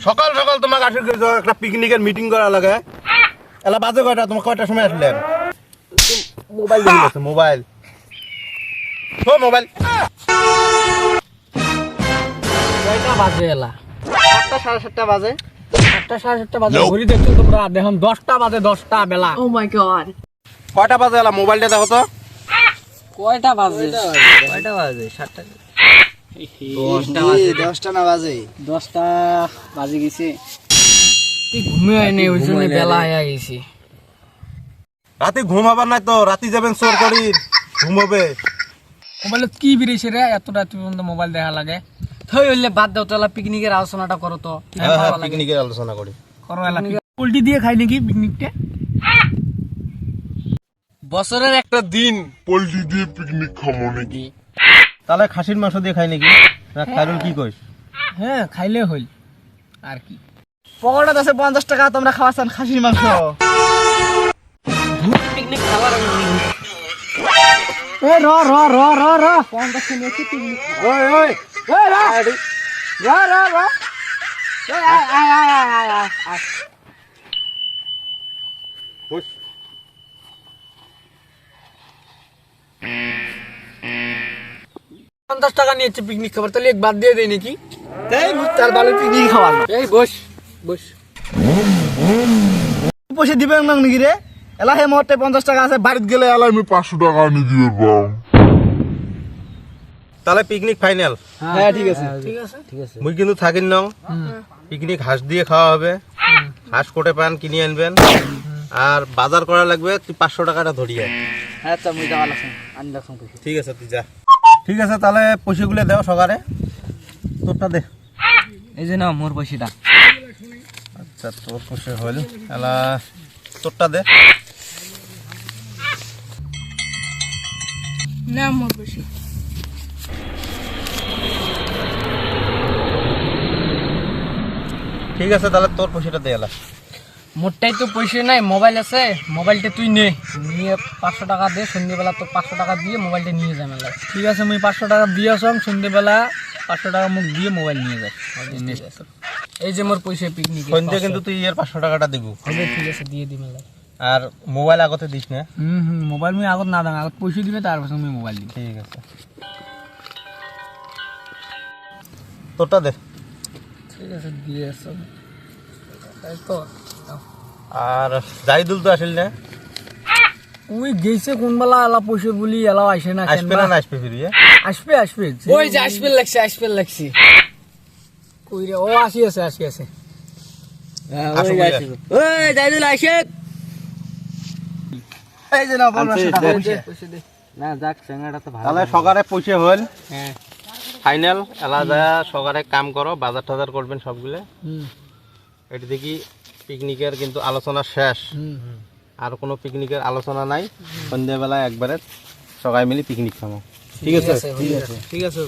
সকাল সকাল তোমাকে আসলে একটা পিকনিকের মিটিং করা লাগে। এলা বাজে কয়টা? তোমার কয়টার সময় আসলেন? মোবাইল দেখে গেছে, মোবাইল ও মোবাইল কয়টা বাজে এলা? 7টা 7:30 বাজে। 7টা 7:30 বাজে। ঘড়ি দেখছো তোমরা? দেখুন 10টা বাজে, 10টা বেলা। Oh my god. কয়টা বাজে? এলা মোবাইলটা দেখো তো। কয়টা বাজে? কয়টা বাজে? 7টা 10টা না বাজে। 10টা বাজে গেছে। ঘুমিয়ে আইনি, ওই জন্য বেলা হয়ে গেছে। রাতে ঘুমাবার নাই তো? রাতে যাবেন চোর করি, ঘুমাবে। মোবাইলে কি বেরিয়েছে রে? এত রাত পর্যন্ত মোবাইল দেখা লাগে। থই হইলে বাদ দাও তো, এলা পিকনিকের আলোচনাটা করো তো। পিকনিকের আলোচনা করি। করো এলা। পোল্ট্রি দিয়ে খাই নাকি পিকনিকটা? বছরের একটা দিন পোল্ট্রি দিয়ে পিকনিক খাবো নাকি? তাহলে খাসির মাংস দিয়ে খাই নাকি? না খাইরুল কি কইস? হ্যাঁ, খাইলে হইল আর কি। পকোড়া আছে 50 টাকা, তোমরা খাওয়াছেন খাসির মাংস। পিকনিক খাবার এ র র র র র 50 কে নিয়ে পিকনিক। ওই ওই এ র র র র আয় আয় আয় আয় আয়। বস। 50 টাকা নিয়েছে পিকনিক খাবার, তাহলে এক বাদ দিয়ে দেয় নাকি? তাই তার ভালো পিকনিক খাওয়ার এই বস বস। পয়সা দিবেন না নাকি রে? এলা হে মতে 50 টাকা আছে, বাড়িতে গেলে এলা আমি 500 টাকা আনি দিয়ে পাম। তাহলে পিকনিক ফাইনাল। হ্যাঁ ঠিক আছে। ঠিক আছে ঠিক আছে। মুই কিন্তু থাকিন নাও। পিকনিক হাঁস দিয়ে খাওয়া হবে। হাঁস কোটে পান কিনে আনবেন, আর বাজার করা লাগবে। তুই 500 টাকাটা ধরিয়ে। হ্যাঁ তো মুই যাওয়া লাগছে, আনি লাগছে পয়সা। ঠিক আছে তুই যা। ঠিক আছে তাহলে পয়সাগুলো দেও সকালে। তোরটা দে। এই যে নাও মোর পয়সাটা। আচ্ছা তোর পয়সা হইল। এলা তোরটা দে। না মোর বেশি। ঠিক আছে তাহলে তোর পয়সাটা দে। এলা মোটটাই তো পয়সা নাই, মোবাইল আছে। মোবাইলটা তুই নে, নিয়ে 500 টাকা দে। সন্ধ্যেবেলা তো 500 টাকা দিয়ে মোবাইলটা নিয়ে যা মেলায়। ঠিক আছে, মুই 500 টাকা দিয়ে আসম। সন্ধ্যেবেলা 500 টাকা মুখ দিয়ে মোবাইল নিয়ে যাস। এই যে মোর পয়সা পিকনিক। সন্ধ্যে কিন্তু তুই এর 500 টাকাটা দিব। হবে, ঠিক আছে দিয়ে দি মেলায়। আর মোবাইল আগতে দিস না। মোবাইল মুই আগত না দাম, আগত পয়সা দিবে, তারপর মুই মোবাইল দিই। ঠিক আছে তোরটা দে। ঠিক আছে দিয়ে আসম। তাই তো। আর জাহিদুল তো আসিল না? ওই গেছে কোনবেলা, এলা পয়সা বলি এলাও আসে না। আসবে না? আসবে ফিরিয়ে আসবে আসবে। ওই যে আসবে লাগছে, আসবে লাগছে। কই রে? ও আসি আছে, আসি আছে। আসো বলে। ওই জাইদুল আইছে। এই যে নাও 50 টাকা পয়সা। পয়সা দে। না যাক, চেঙ্গাটা তো ভালো। তাহলে সকালে পয়সা হল হ্যাঁ। ফাইনাল। এলা যা সকালে কাম করো, বাজার টাজার করবেন সবগুলো। এটি দেখি পিকনিকের কিন্তু আলোচনা শেষ। আর কোনো পিকনিকের আলোচনা নাই। সন্ধ্যাবেলায় একবারে সবাই মিলে পিকনিক খাবো। ঠিক আছে ঠিক আছে ঠিক আছে।